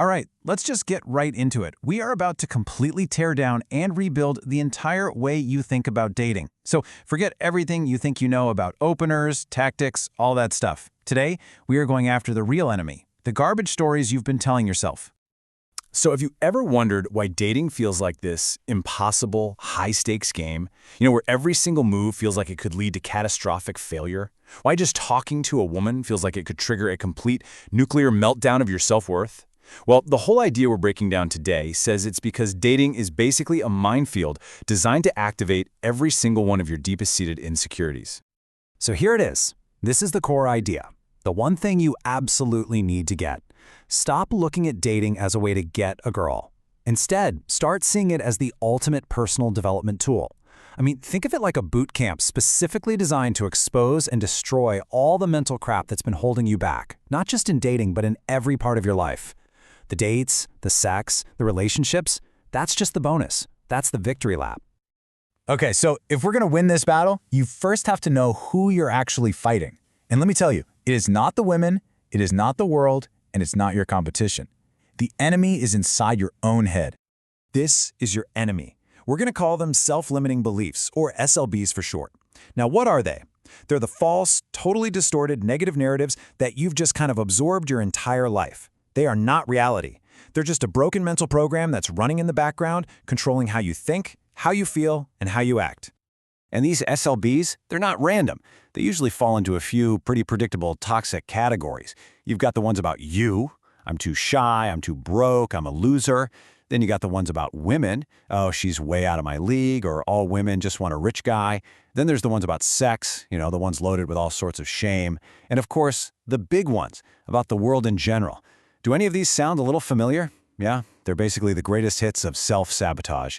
All right, let's just get right into it. We are about to completely tear down and rebuild the entire way you think about dating. So forget everything you think you know about openers, tactics, all that stuff. Today, we are going after the real enemy, the garbage stories you've been telling yourself. So have you ever wondered why dating feels like this impossible, high-stakes game? Where every single move feels like it could lead to catastrophic failure? Why just talking to a woman feels like it could trigger a complete nuclear meltdown of your self-worth? Well, the whole idea we're breaking down today says it's because dating is basically a minefield designed to activate every single one of your deepest-seated insecurities. So here it is. This is the core idea. The one thing you absolutely need to get. Stop looking at dating as a way to get a girl. Instead, start seeing it as the ultimate personal development tool. Think of it like a boot camp specifically designed to expose and destroy all the mental crap that's been holding you back, not just in dating, but in every part of your life. The dates, the sex, the relationships, that's just the bonus. That's the victory lap. Okay, so if we're going to win this battle, you first have to know who you're actually fighting. And let me tell you, it is not the women, it is not the world, and it's not your competition. The enemy is inside your own head. This is your enemy. We're going to call them self-limiting beliefs, or SLBs for short. Now, what are they? They're the false, totally distorted negative narratives that you've just kind of absorbed your entire life. They are not reality. They're just a broken mental program that's running in the background, controlling how you think, how you feel, and how you act. And these SLBs, they're not random. They usually fall into a few pretty predictable toxic categories. You've got the ones about you. I'm too shy, I'm too broke, I'm a loser. Then you got the ones about women. Oh, she's way out of my league, or all women just want a rich guy. Then there's the ones about sex, the ones loaded with all sorts of shame. And of course, the big ones about the world in general. Do any of these sound a little familiar? Yeah, they're basically the greatest hits of self-sabotage.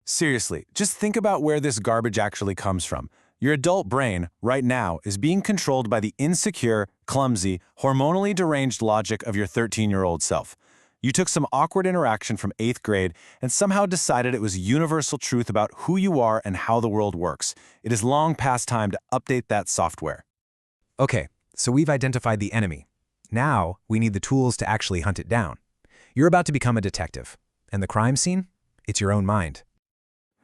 Seriously, just think about where this garbage actually comes from. Your adult brain, right now, is being controlled by the insecure, clumsy, hormonally deranged logic of your 13-year-old self. You took some awkward interaction from 8th grade and somehow decided it was universal truth about who you are and how the world works. It is long past time to update that software. Okay, so we've identified the enemy. Now, we need the tools to actually hunt it down. You're about to become a detective. And the crime scene? It's your own mind.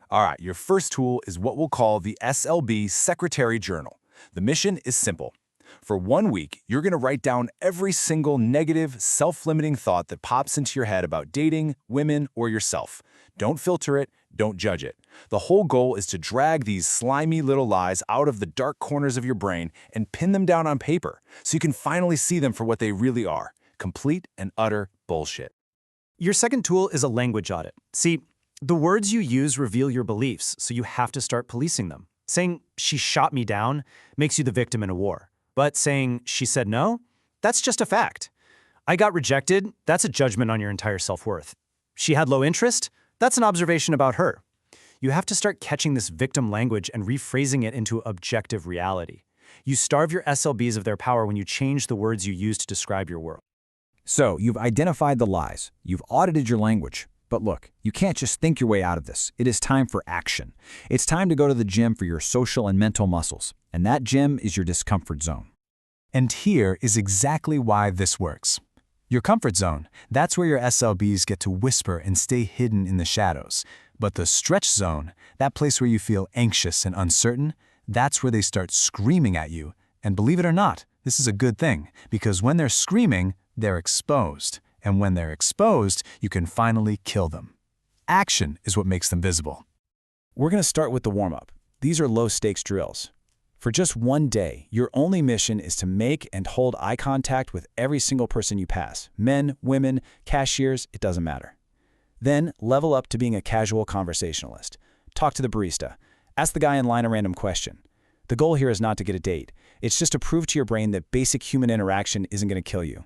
All right, your first tool is what we'll call the SLB Secretary Journal. The mission is simple. For 1 week, you're going to write down every single negative, self-limiting thought that pops into your head about dating, women, or yourself. Don't filter it, don't judge it. The whole goal is to drag these slimy little lies out of the dark corners of your brain and pin them down on paper so you can finally see them for what they really are: complete and utter bullshit. Your second tool is a language audit. See, the words you use reveal your beliefs, so you have to start policing them. Saying, "she shot me down," makes you the victim in a war. But saying, "she said no," that's just a fact. "I got rejected," that's a judgment on your entire self-worth. "She had low interest," that's an observation about her. You have to start catching this victim language and rephrasing it into objective reality. You starve your SLBs of their power when you change the words you use to describe your world. So, you've identified the lies. You've audited your language. But look, you can't just think your way out of this. It is time for action. It's time to go to the gym for your social and mental muscles. And that gym is your discomfort zone. And here is exactly why this works. Your comfort zone, that's where your SLBs get to whisper and stay hidden in the shadows. But the stretch zone, that place where you feel anxious and uncertain, that's where they start screaming at you. And believe it or not, this is a good thing, because when they're screaming, they're exposed. And when they're exposed, you can finally kill them. Action is what makes them visible. We're going to start with the warm-up. These are low-stakes drills. For just 1 day, your only mission is to make and hold eye contact with every single person you pass. Men, women, cashiers, it doesn't matter. Then, level up to being a casual conversationalist. Talk to the barista. Ask the guy in line a random question. The goal here is not to get a date. It's just to prove to your brain that basic human interaction isn't going to kill you.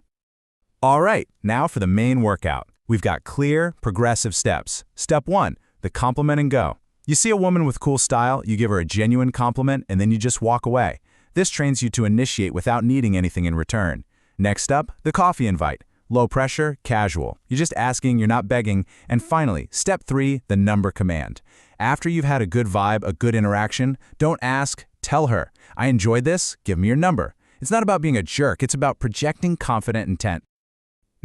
All right, now for the main workout. We've got clear, progressive steps. Step 1, the compliment and go. You see a woman with cool style, you give her a genuine compliment, and then you just walk away. This trains you to initiate without needing anything in return. Next up, the coffee invite. Low pressure, casual. You're just asking, you're not begging. And finally, step 3, the number command. After you've had a good vibe, a good interaction, don't ask, tell her, "I enjoyed this, give me your number." It's not about being a jerk, it's about projecting confident intent.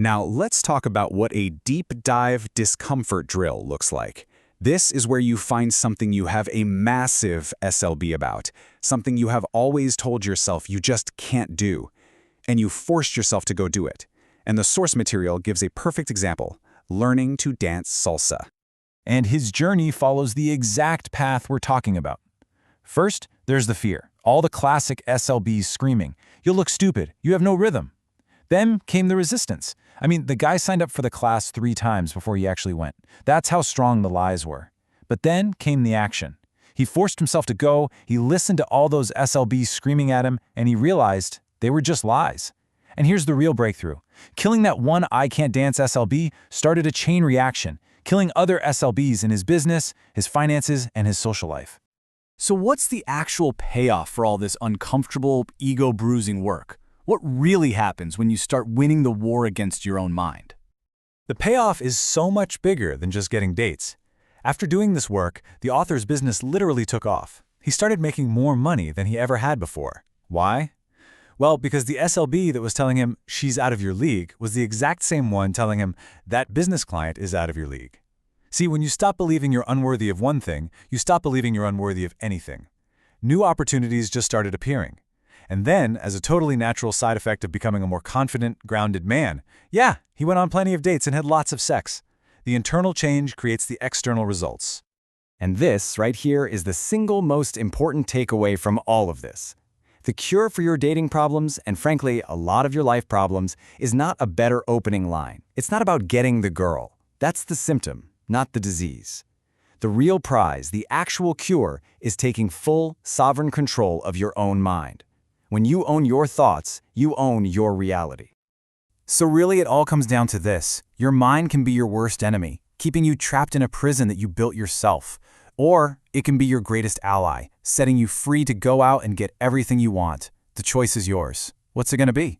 Now, let's talk about what a deep dive discomfort drill looks like. This is where you find something you have a massive SLB about, something you have always told yourself you just can't do, and you forced yourself to go do it. And the source material gives a perfect example: learning to dance salsa. And his journey follows the exact path we're talking about. First, there's the fear. All the classic SLBs screaming, "You'll look stupid, you have no rhythm." Then came the resistance. I mean, the guy signed up for the class 3 times before he actually went. That's how strong the lies were. But then came the action. He forced himself to go, he listened to all those SLBs screaming at him, and he realized they were just lies. And here's the real breakthrough. Killing that one I can't dance SLB started a chain reaction, killing other SLBs in his business, his finances, and his social life. So what's the actual payoff for all this uncomfortable, ego-bruising work? What really happens when you start winning the war against your own mind? The payoff is so much bigger than just getting dates. After doing this work, the author's business literally took off. He started making more money than he ever had before. Why? Well, because the SLB that was telling him she's out of your league was the exact same one telling him that business client is out of your league. See, when you stop believing you're unworthy of one thing, you stop believing you're unworthy of anything. New opportunities just started appearing. And then, as a totally natural side effect of becoming a more confident, grounded man, yeah, he went on plenty of dates and had lots of sex. The internal change creates the external results. And this, right here, is the single most important takeaway from all of this. The cure for your dating problems, and frankly, a lot of your life problems, is not a better opening line. It's not about getting the girl. That's the symptom, not the disease. The real prize, the actual cure, is taking full, sovereign control of your own mind. When you own your thoughts, you own your reality. So really it all comes down to this. Your mind can be your worst enemy, keeping you trapped in a prison that you built yourself. Or it can be your greatest ally, setting you free to go out and get everything you want. The choice is yours. What's it going to be?